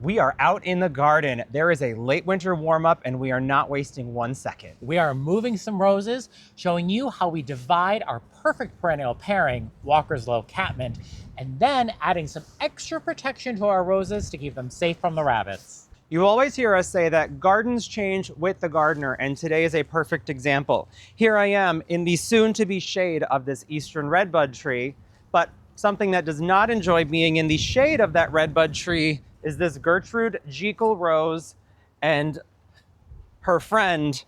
We are out in the garden. There is a late winter warm up and we are not wasting 1 second. We are moving some roses, showing you how we divide our perfect perennial pairing, Walker's Low Catmint, and then adding some extra protection to our roses to keep them safe from the rabbits. You always hear us say that gardens change with the gardener, and today is a perfect example. Here I am in the soon-to-be shade of this eastern redbud tree, but something that does not enjoy being in the shade of that redbud tree is this Gertrude Jekyll rose and her friend,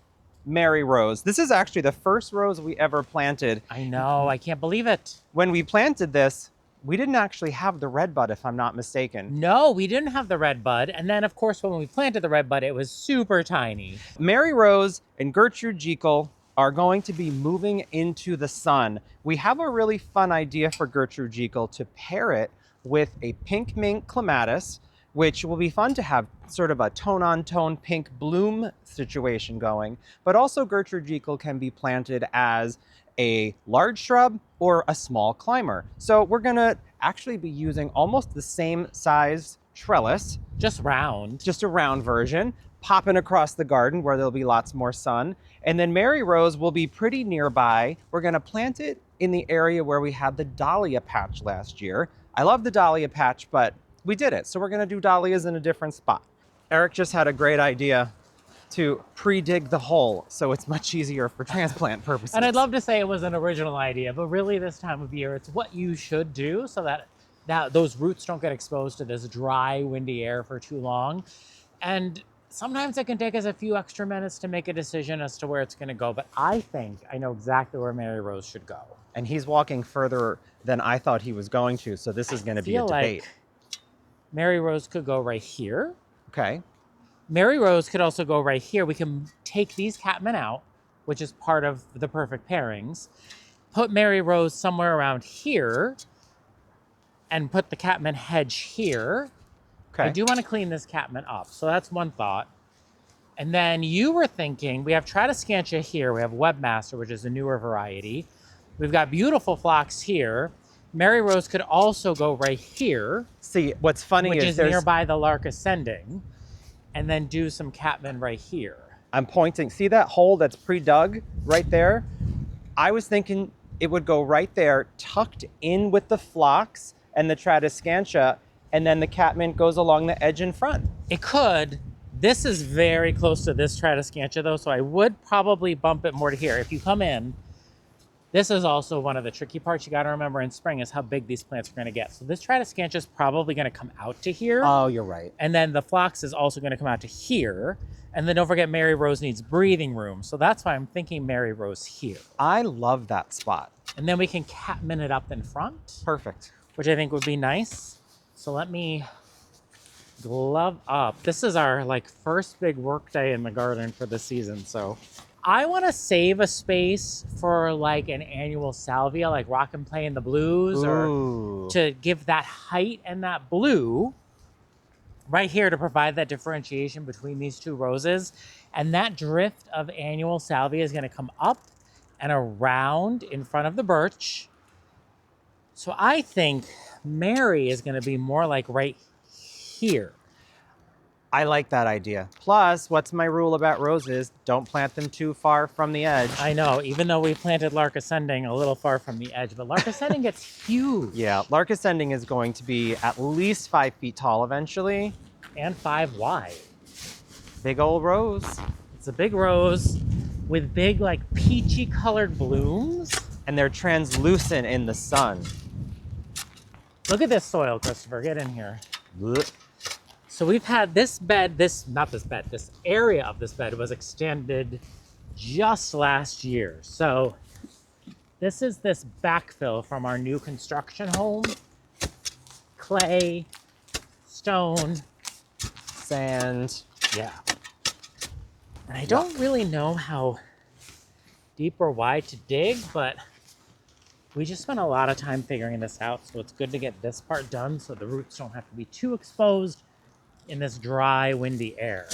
Mary Rose. This is actually the first rose we ever planted. I know, I can't believe it. When we planted this, we didn't actually have the red bud, if I'm not mistaken. No, we didn't have the red bud. And then, of course, when we planted the red bud, it was super tiny. Mary Rose and Gertrude Jekyll are going to be moving into the sun. We have a really fun idea for Gertrude Jekyll to pair it with a Pink Mink clematis, which will be fun to have sort of a tone-on-tone pink bloom situation going. But also Gertrude Jekyll can be planted as a large shrub or a small climber. So we're gonna actually be using almost the same size trellis. Just round. Just a round version, popping across the garden where there'll be lots more sun. And then Mary Rose will be pretty nearby. We're gonna plant it in the area where we had the dahlia patch last year. I love the dahlia patch, but we did it. So we're gonna do dahlias in a different spot. Eric just had a great idea to pre-dig the hole so it's much easier for transplant purposes. And I'd love to say it was an original idea, but really this time of year, it's what you should do so that those roots don't get exposed to this dry, windy air for too long. And sometimes it can take us a few extra minutes to make a decision as to where it's gonna go, but I think I know exactly where Mary Rose should go. And he's walking further than I thought he was going to, so this is gonna be a debate. Like Mary Rose could go right here. Okay. Mary Rose could also go right here. We can take these Catmint out, which is part of the perfect pairings, put Mary Rose somewhere around here, and put the Catmint hedge here. Okay. I do want to clean this Catmint up, so that's one thought. And then you were thinking, we have Tradescantia here, we have Webmaster, which is a newer variety. We've got beautiful phlox here. Mary Rose could also go right here. See, what's funny which is nearby the Lark Ascending. And then do some Catmint right here. I'm pointing, see that hole that's pre-dug right there? I was thinking it would go right there, tucked in with the phlox and the Tradescantia, and then the Catmint goes along the edge in front. It could. This is very close to this Tradescantia though, so I would probably bump it more to here. If you come in, this is also one of the tricky parts you got to remember in spring is how big these plants are going to get. So this Tradescantia is probably going to come out to here. Oh, you're right. And then the phlox is also going to come out to here. And then don't forget Mary Rose needs breathing room. So that's why I'm thinking Mary Rose here. I love that spot. And then we can Catmint it up in front. Perfect. Which I think would be nice. So let me glove up. This is our first big work day in the garden for the season. So I want to save a space for an annual salvia, like Rock and Play in the Blues, Ooh. or to give that height and that blue right here to provide that differentiation between these two roses. And that drift of annual salvia is going to come up and around in front of the birch. So I think Mary is going to be more like right here. I like that idea. Plus, what's my rule about roses? Don't plant them too far from the edge. I know, even though we planted Lark Ascending a little far from the edge, but Lark Ascending gets huge. Yeah, Lark Ascending is going to be at least 5 feet tall eventually. And 5 wide. Big old rose. It's a big rose with big, peachy colored blooms. And they're translucent in the sun. Look at this soil, Christopher. Get in here. Blech. So we've had this bed, this area of this bed was extended just last year. So this is this backfill from our new construction home. Clay, stone, Sand. yeah. And I don't really know how deep or wide to dig, but we just spent a lot of time figuring this out. So it's good to get this part done so the roots don't have to be too exposed in this dry, windy air.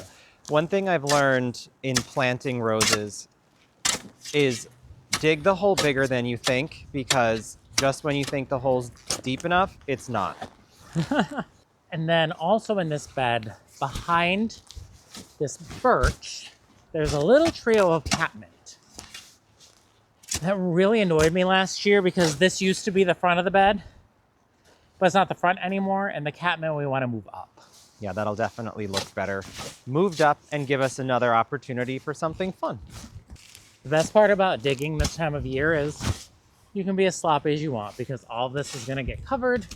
One thing I've learned in planting roses is dig the hole bigger than you think, because just when you think the hole's deep enough, it's not. And then also in this bed, behind this birch, there's a little trio of catmint. That really annoyed me last year because this used to be the front of the bed, but it's not the front anymore, and the catmint we want to move up. Yeah, that'll definitely look better moved up and give us another opportunity for something fun. The best part about digging this time of year is you can be as sloppy as you want because all this is going to get covered.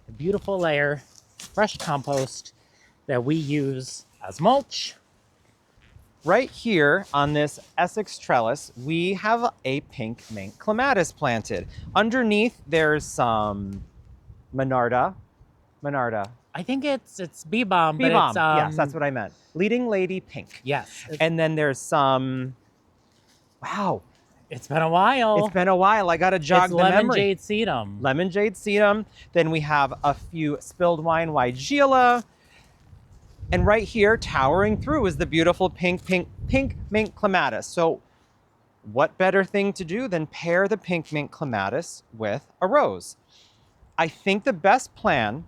A beautiful layer, fresh compost that we use as mulch. Right here on this Essex trellis, we have a pink mink clematis planted. Underneath, there's some Monarda. I think it's bee balm, but Bee-balm. it's Yes, that's what I meant. Leading Lady Pink. yes. And then there's some, wow, It's been a while. it's been a while. I got to jog It's the lemon memory. jade sedum. Lemon jade sedum. Then we have a few spilled wine weigela. And right here, towering through, is the beautiful pink mink clematis. So what better thing to do than pair the pink mink clematis with a rose? I think the best plan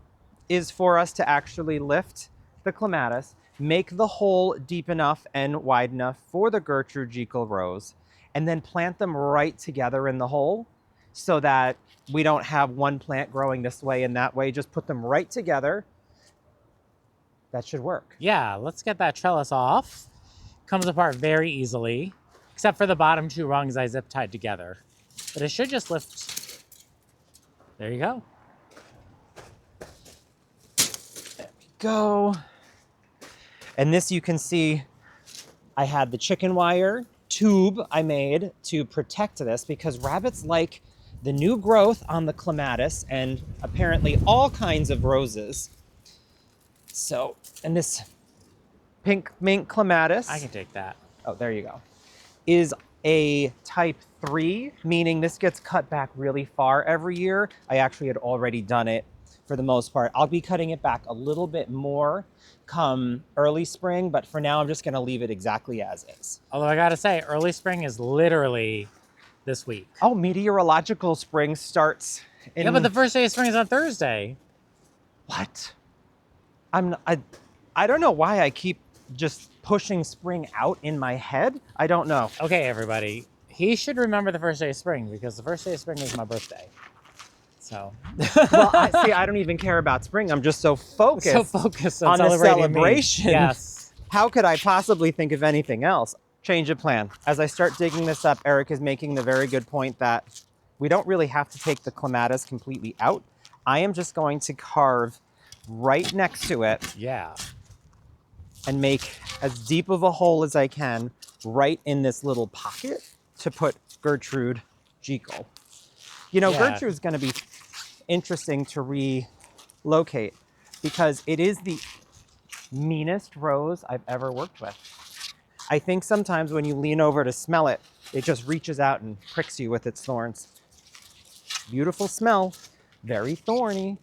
is for us to actually lift the clematis, make the hole deep enough and wide enough for the Gertrude Jekyll rose, and then plant them right together in the hole so that we don't have one plant growing this way and that way. Just put them right together. That should work. Yeah, let's get that trellis off. Comes apart very easily, except for the bottom two rungs I zip tied together. But it should just lift. There you go. Go. And this, you can see, I had the chicken wire tube I made to protect this because rabbits like the new growth on the clematis and apparently all kinds of roses. So, and this pink mink clematis, I can take that. oh, there you go, is a type 3, meaning this gets cut back really far every year. I actually had already done it for the most part. I'll be cutting it back a little bit more come early spring, but for now I'm just gonna leave it exactly as is. Although I gotta say, early spring is literally this week. Oh, meteorological spring starts in... Yeah, but the first day of spring is on Thursday. What? I don't know why I keep just pushing spring out in my head. I don't know. Okay, everybody. He should remember the first day of spring because the first day of spring is my birthday. So. Well, I don't even care about spring. I'm just so focused, So focused on the celebrating celebration. Me. Yes. How could I possibly think of anything else? Change of plan. As I start digging this up, Eric is making the very good point that we don't really have to take the clematis completely out. I am just going to carve right next to it. Yeah. And make as deep of a hole as I can right in this little pocket to put Gertrude Jekyll. You know, Yeah. Gertrude's going to be interesting to relocate because it is the meanest rose I've ever worked with. I think sometimes when you lean over to smell it, it just reaches out and pricks you with its thorns. Beautiful smell, very thorny.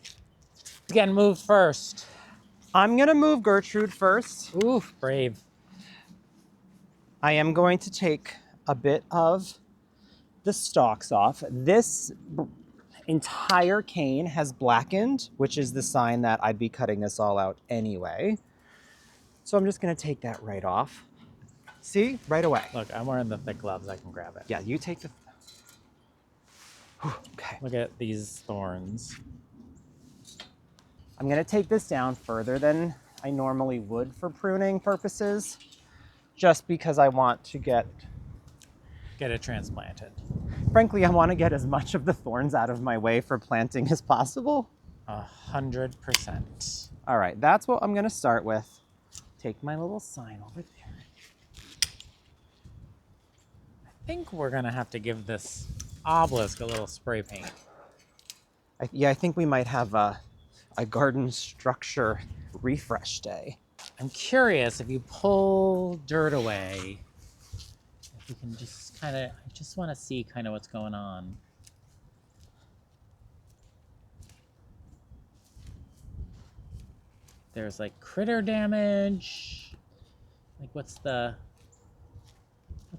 Again, move first. I'm going to move Gertrude first. Ooh, brave. I am going to take a bit of the stalks off. This entire cane has blackened, which is the sign that I'd be cutting this all out anyway. So I'm just going to take that right off. See? Right away. Look, I'm wearing the thick gloves. I can grab it. Yeah, you take the... Okay. Look at these thorns. I'm going to take this down further than I normally would for pruning purposes, just because I want to get it transplanted. Frankly, I want to get as much of the thorns out of my way for planting as possible. 100%. All right, that's what I'm going to start with. Take my little sign over there. I think we're gonna have to give this obelisk a little spray paint. I think we might have a garden structure refresh day. I'm curious if you pull dirt away, if you can just kind of, I just want to see kind of what's going on. There's like critter damage. Like what's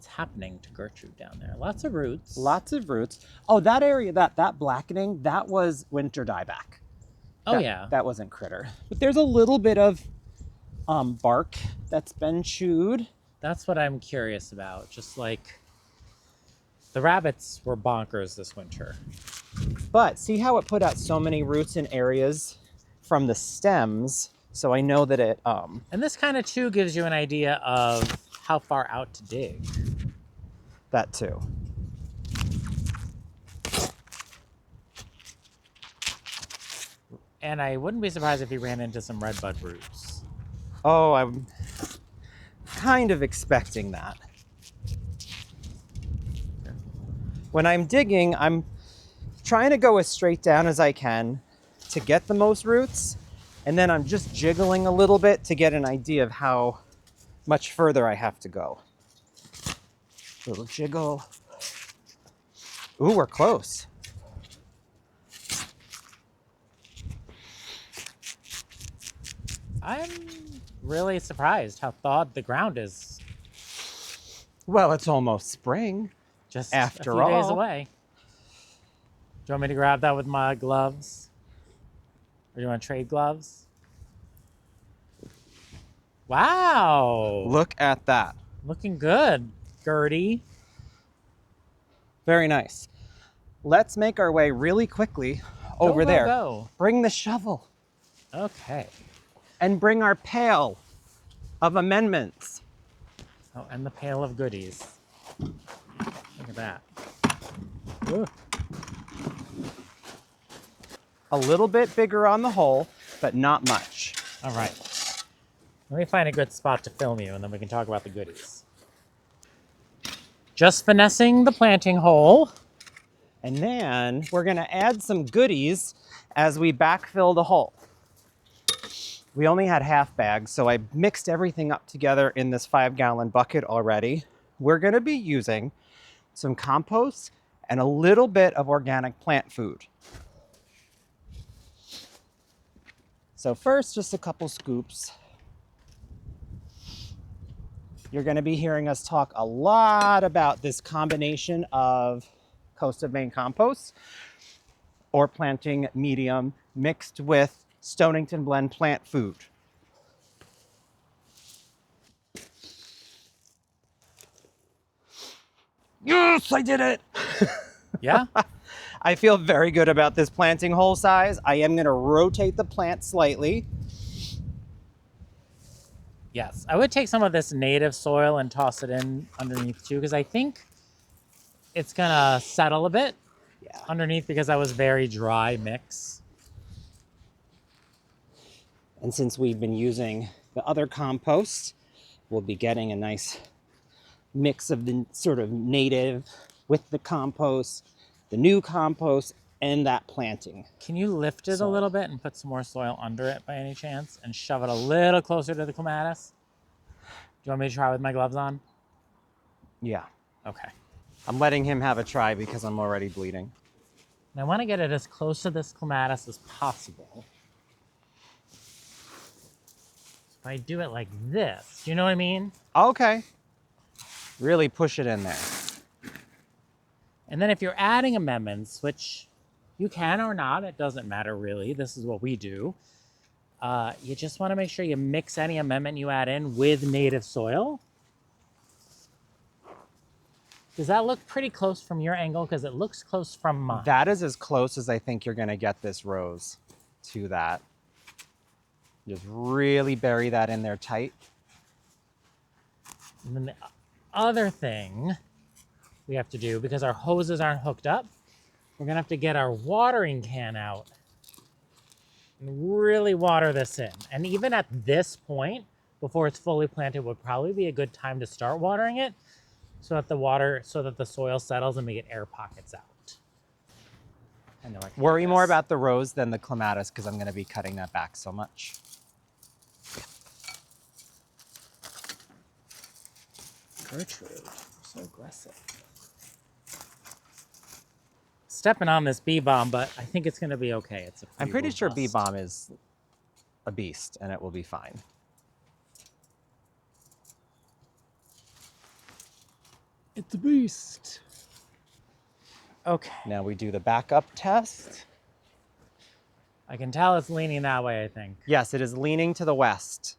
happening to Gertrude down there? Lots of roots. Lots of roots. Oh, that area, that blackening, that was winter dieback. Oh, yeah. That wasn't critter. But there's a little bit of bark that's been chewed. That's what I'm curious about. Just like the rabbits were bonkers this winter. But see how it put out so many roots in areas from the stems? So I know that it, And this kind of too gives you an idea of how far out to dig. that too. And I wouldn't be surprised if he ran into some redbud roots. Oh, I'm kind of expecting that. When I'm digging, I'm trying to go as straight down as I can to get the most roots. And then I'm just jiggling a little bit to get an idea of how much further I have to go. Little jiggle. Ooh, we're close. I'm really surprised how thawed the ground is. Well, it's almost spring. Just After a few days all. away. Do you want me to grab that with my gloves? Or do you want to trade gloves? Wow. Look at that. Looking good, Gertie. Very nice. Let's make our way really quickly over Go, there. Go. Bring the shovel Okay. and bring our pail of amendments. Oh, and the pail of goodies. Look at that. Ooh. A little bit bigger on the hole, but not much. All right. Let me find a good spot to film you, and then we can talk about the goodies. Just finessing the planting hole. And then we're gonna add some goodies as we backfill the hole. We only had half bags, so I mixed everything up together in this 5-gallon bucket already. We're gonna be using some compost and a little bit of organic plant food. So first, just a couple scoops. You're gonna be hearing us talk a lot about this combination of Coast of Maine compost or planting medium mixed with Stonington Blend plant food. Yes, I did it. Yeah? I feel very good about this planting hole size. I am gonna rotate the plant slightly. Yes. I would take some of this native soil and toss it in underneath too, because I think it's gonna settle a bit underneath because that was very dry mix. And since we've been using the other compost, we'll be getting a nice mix of the sort of native with the compost, the new compost, and that planting. Can you lift it a little bit and put some more soil under it by any chance and shove it a little closer to the clematis? Do you want me to try with my gloves on? Yeah. Okay. I'm letting him have a try because I'm already bleeding. And I want to get it as close to this clematis as possible. If I do it like this, do you know what I mean? Okay. Really push it in there. And then if you're adding amendments, which you can or not, it doesn't matter really. This is what we do. You just want to make sure you mix any amendment you add in with native soil. Does that look pretty close from your angle? Because it looks close from mine. That is as close as I think you're going to get this rose to that. Just really bury that in there tight. And then the other thing we have to do, because our hoses aren't hooked up, we're going to have to get our watering can out and really water this in. And even at this point, before it's fully planted, would probably be a good time to start watering it so that the soil settles and we get air pockets out. I know I can Worry do more this. about the rose than the clematis because I'm going to be cutting that back so much. Gertrude, you're so aggressive. Stepping on this bee balm, but I think it's going to be okay. It's I'm pretty sure bee robust. balm is a beast and it will be fine. It's a beast. Okay. Now we do the backup test. I can tell it's leaning that way, I think. Yes, it is leaning to the west.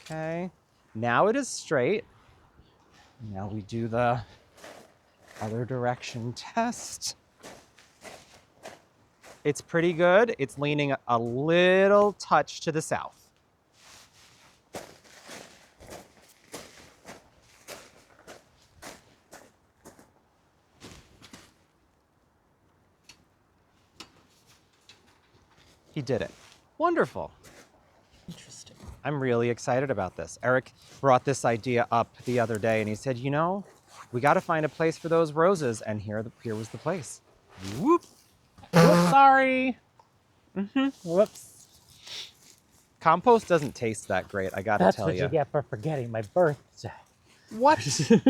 Okay, now it is straight. Now we do the other direction test. It's pretty good. It's leaning a little touch to the south. He did it. Wonderful. Interesting. I'm really excited about this. Eric brought this idea up the other day and he said, you know, we got to find a place for those roses. And here was the place. Whoop. Whoops, sorry. Whoops. Compost doesn't taste that great, I got to That's tell what you get for forgetting my birthday. What? Do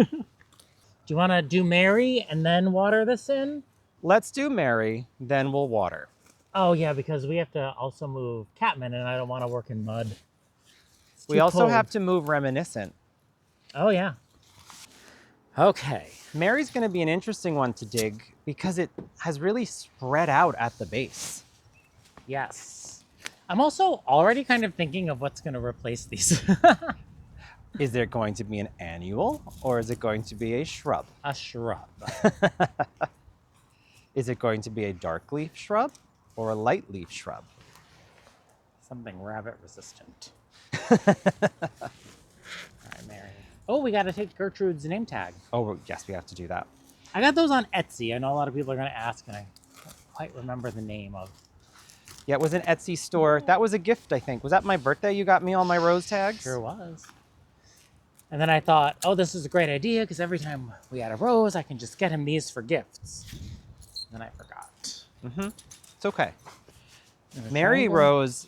you want to do Mary and then water this in? Let's do Mary, then we'll water. Oh, yeah, because we have to also move Catmint, and I don't want to work in mud. We also have to move Reminiscent. Oh, yeah. Okay. Mary's going to be an interesting one to dig because it has really spread out at the base. Yes. I'm also already kind of thinking of what's going to replace these. Is there going to be an annual or is it going to be a shrub? A shrub. Is it going to be a dark leaf shrub or a light leaf shrub? Something rabbit resistant. All right, Mary. Oh, we got to take Gertrude's name tag. Oh, yes, we have to do that. I got those on Etsy. I know a lot of people are going to ask, and I don't quite remember the name of. Yeah, it was an Etsy store. That was a gift, I think. Was that my birthday? You got me all my rose tags? Sure was. And then I thought, oh, this is a great idea because every time we add a rose, I can just get him these for gifts. And then I forgot. It's okay. Mary Rose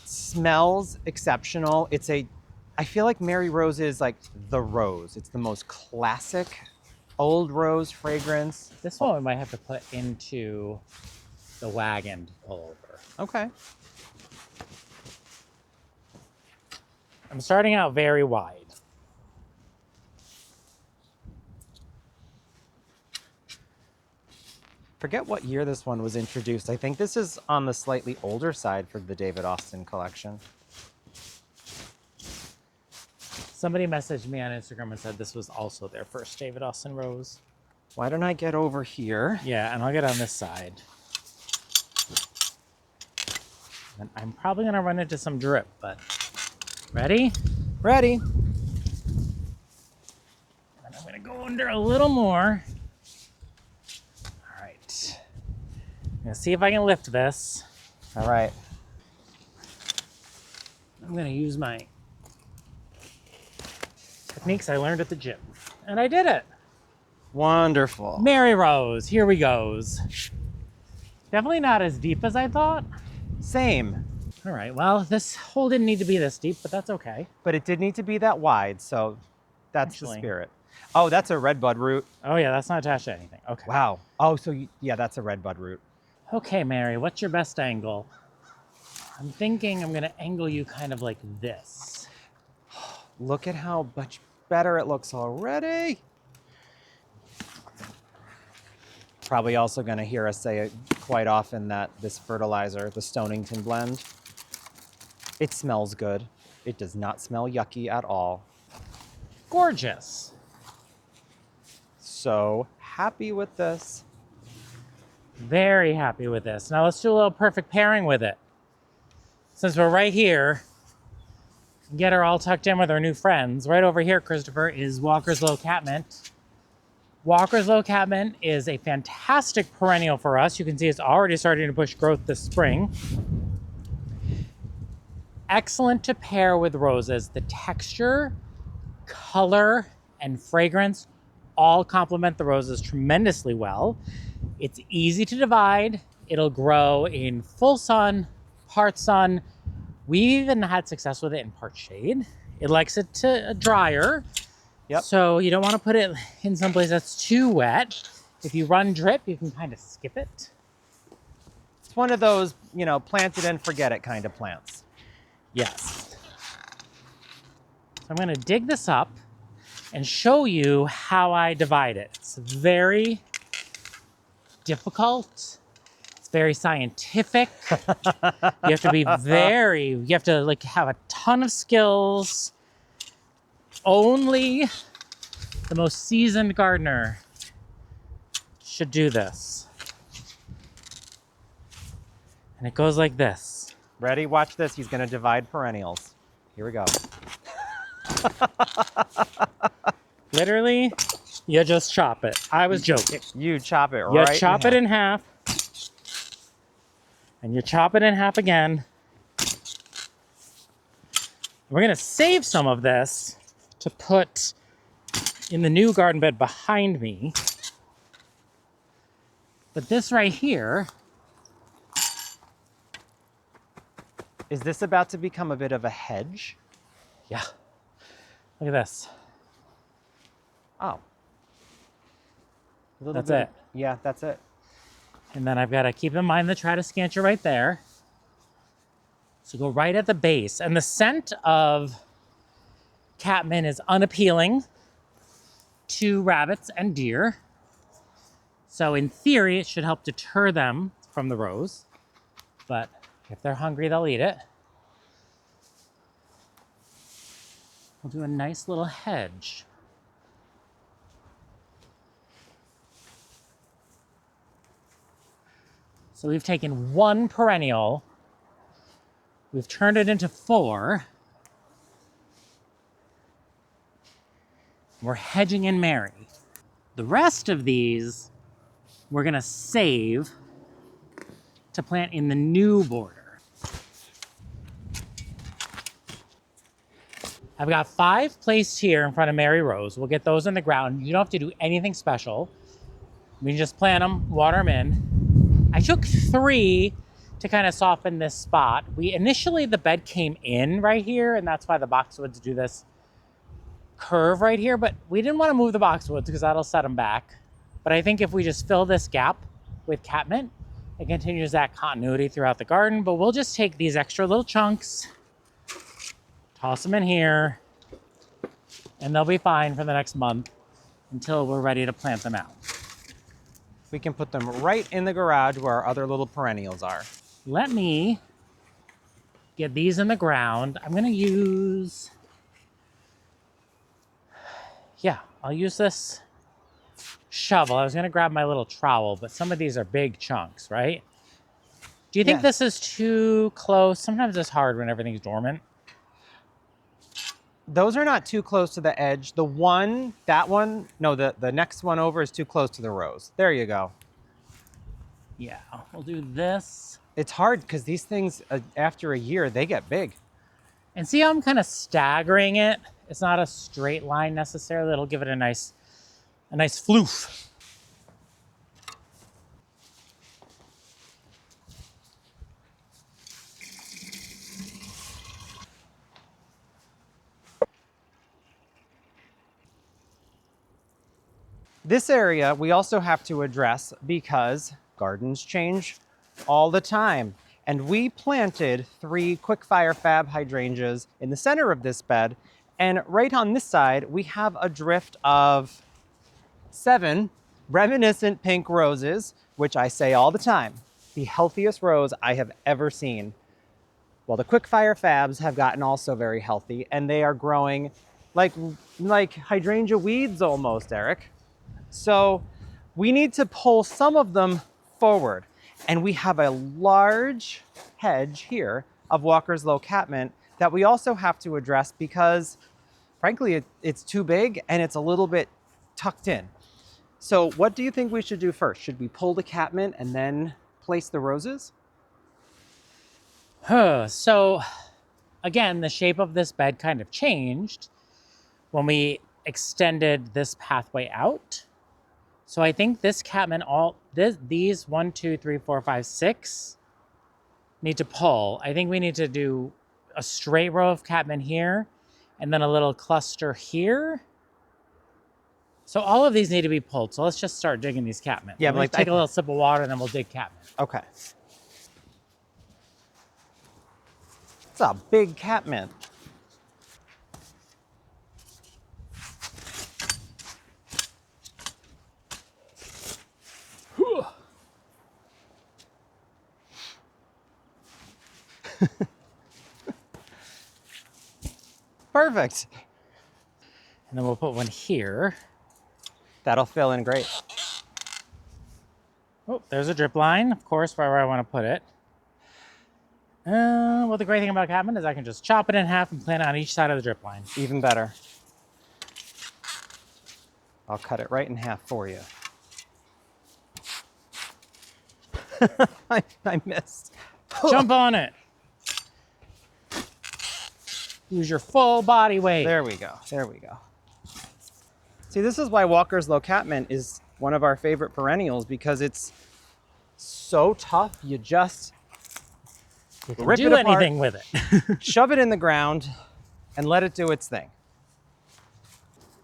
smells exceptional. I feel like Mary Rose is like the rose. It's the most classic old rose fragrance. This one we might have to put into the wagon to pull over. Okay. I'm starting out very wide. Forget what year this one was introduced. I think this is on the slightly older side for the David Austin collection. Somebody messaged me on Instagram and said this was also their first David Austin rose. Why don't I get over here? Yeah, and I'll get on this side. And I'm probably going to run into some drip, but ready? Ready. And I'm going to go under a little more. All right. I'm going to see if I can lift this. All right. I'm going to use my techniques I learned at the gym. And I did it. Wonderful. Mary Rose, here we goes. Definitely not as deep as I thought. Same. All right, well, this hole didn't need to be this deep, but that's okay. But it did need to be that wide, so that's Actually. the spirit. Oh, that's a redbud root. Oh yeah, that's not attached to anything. Okay. Wow. Oh, so yeah, that's a redbud root. Okay, Mary, what's your best angle? I'm thinking I'm gonna angle you kind of like this. Look at how much better it looks already. Probably also going to hear us say it quite often that this fertilizer, the Stonington blend, it smells good. It does not smell yucky at all. Gorgeous. So happy with this. Very happy with this. Now let's do a little perfect pairing with it. Since we're right here, get her all tucked in with our new friends. Right over here, Christopher, is Walker's Low Catmint. Walker's Low Catmint is a fantastic perennial for us. You can see it's already starting to push growth this spring. Excellent to pair with roses. The texture, color, and fragrance all complement the roses tremendously well. It's easy to divide. It'll grow in full sun, part sun. We even had success with it in part shade. It likes it to drier. Yep. So you don't want to put it in someplace that's too wet. If you run drip, you can kind of skip it. It's one of those, plant it and forget it kind of plants. Yes. So I'm going to dig this up. and show you how I divide it. It's very difficult. It's very scientific. You have to be you have to like have a ton of skills. Only the most seasoned gardener should do this. And it goes like this. Ready? Watch this. He's going to divide perennials. Here we go. Literally, you just chop it. I was joking. You chop it You right chop it in half. And you chop it in half again. We're going to save some of this to put in the new garden bed behind me. But this right here, Is this about to become a bit of a hedge? yeah, look at this. Oh. That's it. Yeah, that's it. And then I've got to keep in mind the Tradescantia right there. So go right at the base. And the scent of catmint is unappealing to rabbits and deer. So in theory, it should help deter them from the rose. But if they're hungry, they'll eat it. We'll do a nice little hedge. So we've taken one perennial, we've turned it into 4. We're hedging in Mary. The rest of these, we're gonna save to plant in the new border. I've got 5 placed here in front of Mary Rose. We'll get those in the ground. You don't have to do anything special. We can just plant them, water them in. I took 3 to kind of soften this spot. Initially the bed came in right here, and that's why the boxwoods do this curve right here, but we didn't want to move the boxwoods because that'll set them back. But I think if we just fill this gap with catmint, it continues that continuity throughout the garden. But we'll just take these extra little chunks, toss them in here, and they'll be fine for the next month until we're ready to plant them out. We can put them right in the garage where our other little perennials are. Let me get these in the ground. I'm gonna use, I'll use this shovel. I was gonna grab my little trowel, but some of these are big chunks, right? Do you think this is too close? Sometimes it's hard when everything's dormant. Those are not too close to the edge. The next one over is too close to the rose. There you go. Yeah, we'll do this. It's hard because these things, after a year, they get big. And see how I'm kind of staggering it? It's not a straight line necessarily. It'll give it a nice floof. This area we also have to address because gardens change all the time. And we planted 3 quickfire fab hydrangeas in the center of this bed. And right on this side, we have a drift of 7 reminiscent pink roses, which I say all the time, the healthiest rose I have ever seen. Well, the quickfire fabs have gotten also very healthy, and they are growing like hydrangea weeds almost, Eric. So we need to pull some of them forward. And we have a large hedge here of Walker's Low catmint that we also have to address because, frankly, it's too big and it's a little bit tucked in. So what do you think we should do first? Should we pull the catmint and then place the roses? So, again, the shape of this bed kind of changed when we extended this pathway out. So I think this catmint, these 1, 2, 3, 4, 5, 6 need to pull. I think we need to do a straight row of catmint here and then a little cluster here. So all of these need to be pulled. So let's just start digging these catmint. Yeah, but take a little sip of water and then we'll dig catmint. Okay. It's a big catmint. Perfect. And then we'll put one here. That'll fill in great. Oh, there's a drip line, of course, wherever I want to put it. Well, the great thing about Catmint is I can just chop it in half and plant it on each side of the drip line. Even better. I'll cut it right in half for you. I missed. Jump on it. Use your full body weight. There we go. There we go. See, this is why Walker's Low Catmint is one of our favorite perennials, because it's so tough. You just You can rip do it apart, anything with it. shove it in the ground, and let it do its thing.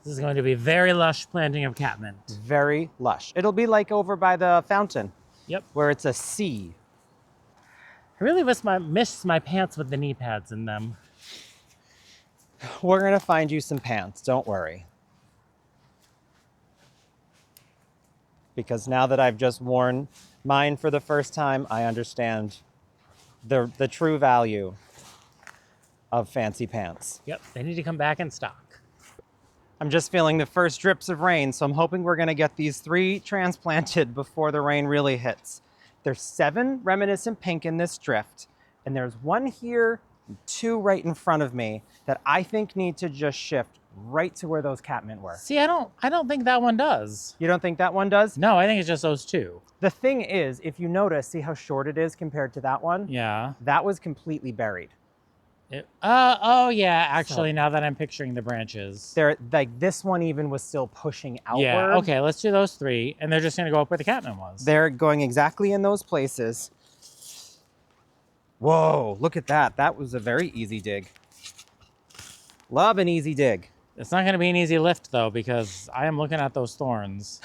This is going to be very lush planting of Catmint. Very lush. It'll be like over by the fountain, Yep. where it's a sea. I really miss my pants with the knee pads in them. We're gonna find you some pants, don't worry. Because now that I've just worn mine for the first time, I understand the true value of fancy pants. Yep, they need to come back in stock. I'm just feeling the first drips of rain, so I'm hoping we're gonna get these 3 transplanted before the rain really hits. There's 7 reminiscent pink in this drift, and there's 1 here and 2 right in front of me that I think need to just shift right to where those Catmint were. See, I don't think that one does. You don't think that one does? No, I think it's just those 2. The thing is, if you notice, see how short it is compared to that one? Yeah. That was completely buried. Oh yeah, actually, now that I'm picturing the branches. There, like this one even was still pushing outward. Yeah, okay, let's do those 3, and they're just gonna go up where the Catmint was. They're going exactly in those places. Whoa, look at that. That was a very easy dig. Love an easy dig. It's not gonna be an easy lift though, because I am looking at those thorns.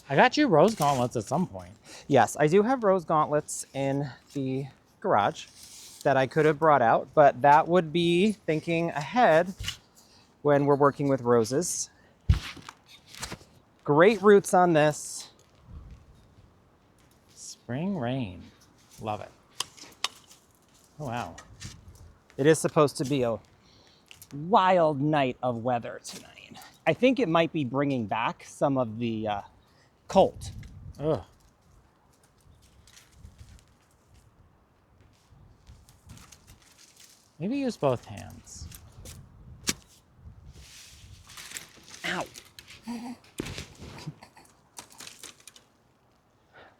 I got you rose gauntlets at some point. Yes, I do have rose gauntlets in the garage that I could have brought out, but that would be thinking ahead when we're working with roses. Great roots on this. Spring rain. Love it. Oh, wow. It is supposed to be a wild night of weather tonight. I think it might be bringing back some of the cold. Ugh. Maybe use both hands. Ow.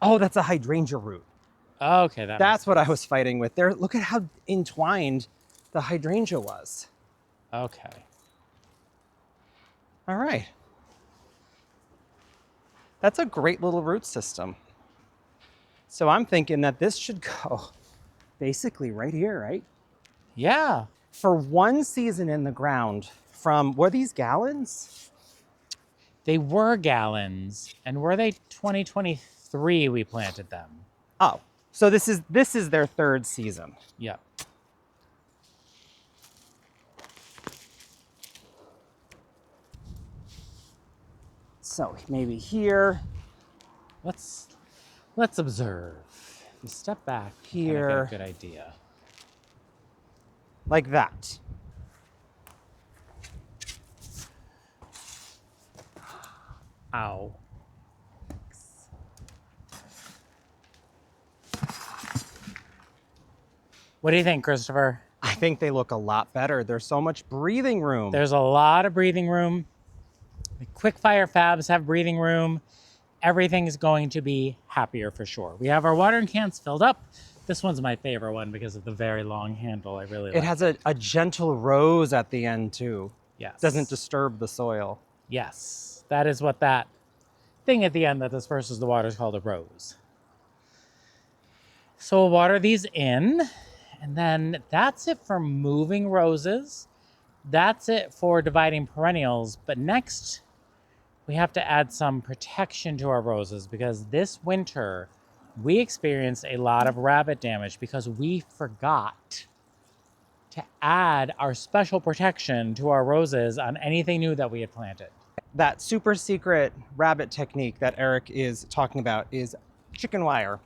Oh, that's a hydrangea root. Okay, That's what I was fighting with there. Look at how entwined the hydrangea was. Okay. All right. That's a great little root system. So I'm thinking that this should go basically right here, right? Yeah. For 1 season in the ground from, were these gallons? They were gallons, and were they 2023 we planted them? Oh, so this is their 3rd season. Yep. So maybe here, Let's observe. If you step back Here. Kind of get a good idea. like that. Ow. What do you think, Christopher? I think they look a lot better. There's so much breathing room. There's a lot of breathing room. The quick fire fabs have breathing room. Everything's going to be happier for sure. We have our watering cans filled up. This one's my favorite one because of the very long handle. I really like It has a gentle rose at the end too. Yes. Doesn't disturb the soil. Yes. That is what that thing at the end that disperses the water is called a rose. So we'll water these in. And then that's it for moving roses. That's it for dividing perennials. But next, we have to add some protection to our roses because this winter, we experienced a lot of rabbit damage because we forgot to add our special protection to our roses on anything new that we had planted. That super secret rabbit technique that Eric is talking about is chicken wire.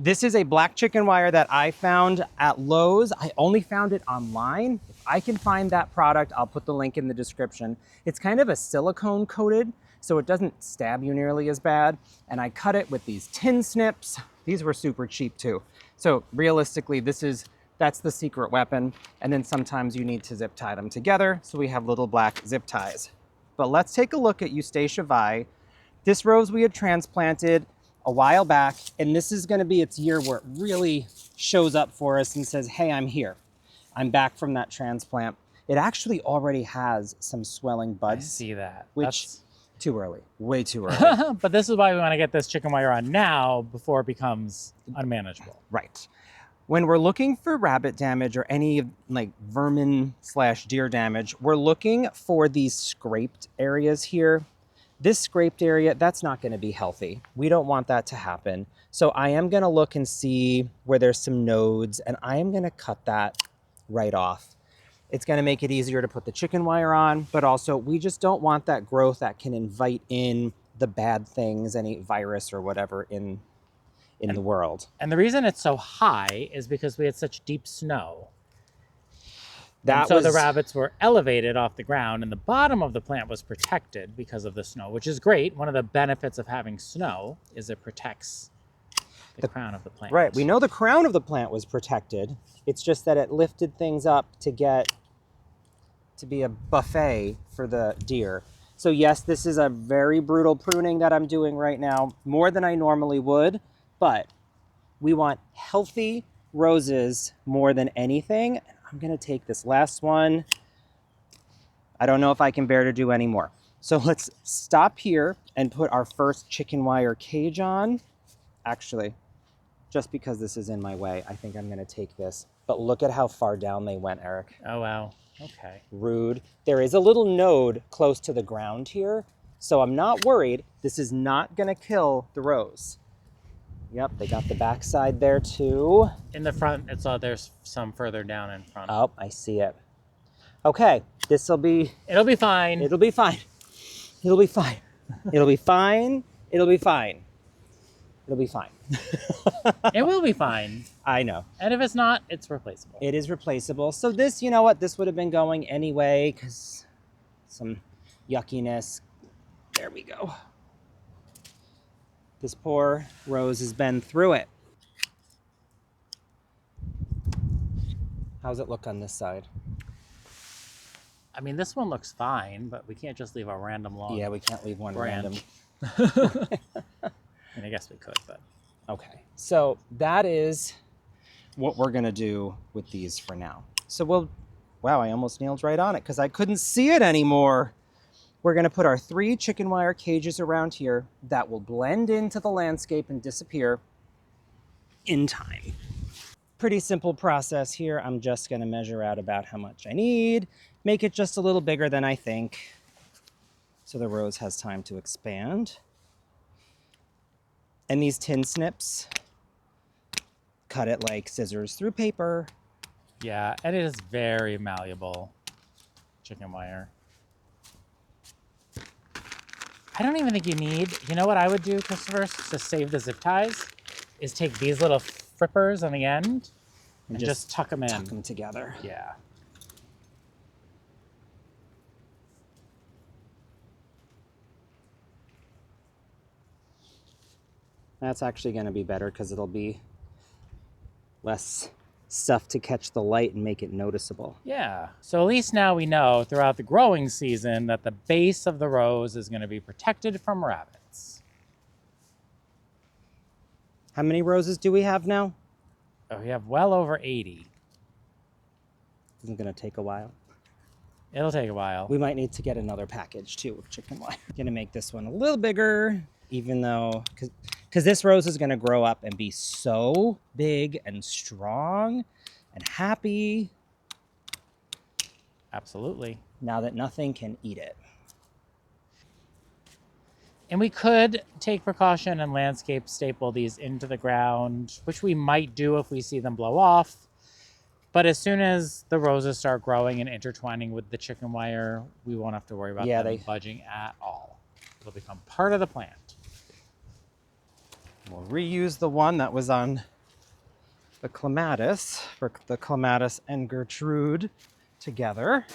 This is a black chicken wire that I found at Lowe's. I only found it online. If I can find that product, I'll put the link in the description. It's kind of a silicone coated, so it doesn't stab you nearly as bad. And I cut it with these tin snips. These were super cheap too. So realistically, that's the secret weapon. And then sometimes you need to zip tie them together. So we have little black zip ties. But let's take a look at Eustacia vi. This rose we had transplanted a while back, and this is going to be its year where it really shows up for us and says, hey, I'm here. I'm back from that transplant. It actually already has some swelling buds. I see that. Which, too early, way too early. But this is why we want to get this chicken wire on now before it becomes unmanageable. Right. When we're looking for rabbit damage or any like vermin / deer damage, we're looking for these scraped areas here. This scraped area, that's not going to be healthy. We don't want that to happen. So I am going to look and see where there's some nodes, and I am going to cut that right off. It's going to make it easier to put the chicken wire on, but also we just don't want that growth that can invite in the bad things, any virus or whatever in the world. And the reason it's so high is because we had such deep snow. So the rabbits were elevated off the ground, and the bottom of the plant was protected because of the snow, which is great. One of the benefits of having snow is it protects the crown of the plant. Right. We know the crown of the plant was protected. It's just that it lifted things up to be a buffet for the deer. So yes, this is a very brutal pruning that I'm doing right now, more than I normally would, but we want healthy roses more than anything. I'm going to take this last one. I don't know if I can bear to do any more. So let's stop here and put our first chicken wire cage on. Actually, just because this is in my way, I think I'm going to take this. But look at how far down they went, Eric. Oh, wow. Okay. Rude. There is a little node close to the ground here, so I'm not worried. This is not going to kill the rose. Yep, they got the backside there too. In the front, there's some further down in front. Oh, I see it. Okay, It'll be fine. It'll be fine. It'll be fine. It'll be fine. It'll be fine. It'll be fine. It will be fine. I know. And if it's not, it's replaceable. It is replaceable. So this, you know what? This would have been going anyway because some yuckiness. There we go. This poor rose has been through it. How's it look on this side? I mean, this one looks fine, but we can't just leave a random log. Yeah, we can't leave one random. And I guess we could, but. Okay, so that is what we're gonna do with these for now. So wow, I almost nailed right on it because I couldn't see it anymore. We're gonna put our 3 chicken wire cages around here that will blend into the landscape and disappear in time. Pretty simple process here. I'm just gonna measure out about how much I need, make it just a little bigger than I think, so the rose has time to expand. And these tin snips, cut it like scissors through paper. Yeah, and it is very malleable chicken wire. I don't even think you know what I would do, Christopher, to save the zip ties, is take these little frippers on the end and just tuck them in. Tuck them together. Yeah. That's actually going to be better because it'll be less stuff to catch the light and make it noticeable. Yeah. So at least now we know throughout the growing season that the base of the rose is going to be protected from rabbits. How many roses do we have now? Oh, we have well over 80. Isn't it going to take a while? It'll take a while. We might need to get another package too of chicken wire. I'm going to make this one a little bigger, even though, because this rose is going to grow up and be so big and strong and happy. Absolutely. Now that nothing can eat it. And we could take precaution and landscape staple these into the ground, which we might do if we see them blow off. But as soon as the roses start growing and intertwining with the chicken wire, we won't have to worry about them budging at all. It'll become part of the plant. We'll reuse the one that was on the clematis for the clematis and Gertrude together.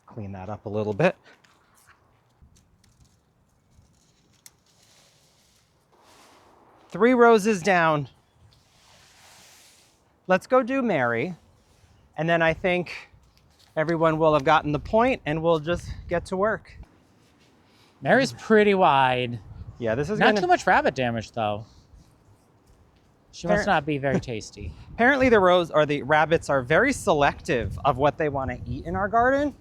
Clean that up a little bit. Three roses down. Let's go do Mary. And then I think everyone will have gotten the point and we'll just get to work. Mary's pretty wide. Yeah, this is Not too much rabbit damage though. She must not be very tasty. Apparently the rabbits are very selective of what they want to eat in our garden.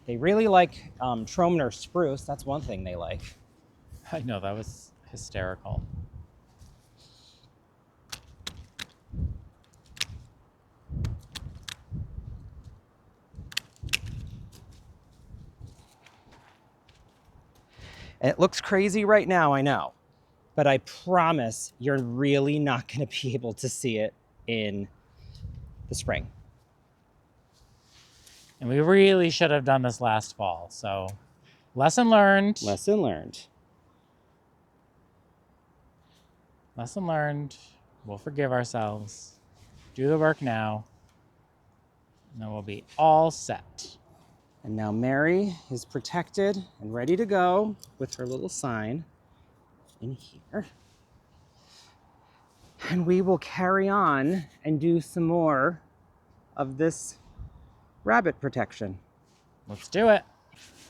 They really like Tromner spruce. That's one thing they like. I know, that was hysterical. It looks crazy right now, I know. But I promise you're really not going to be able to see it in the spring. And we really should have done this last fall. So, lesson learned. Lesson learned. Lesson learned. We'll forgive ourselves. Do the work now. And then we'll be all set. And now Mary is protected and ready to go with her little sign in here. And we will carry on and do some more of this rabbit protection. Let's do it.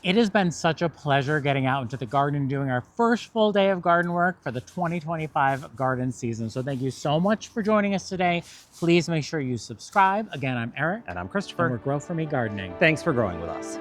It has been such a pleasure getting out into the garden and doing our first full day of garden work for the 2025 garden season. So thank you so much for joining us today. Please make sure you subscribe. Again, I'm Eric. And I'm Christopher. And we're Grow For Me Gardening. Thanks for growing with us.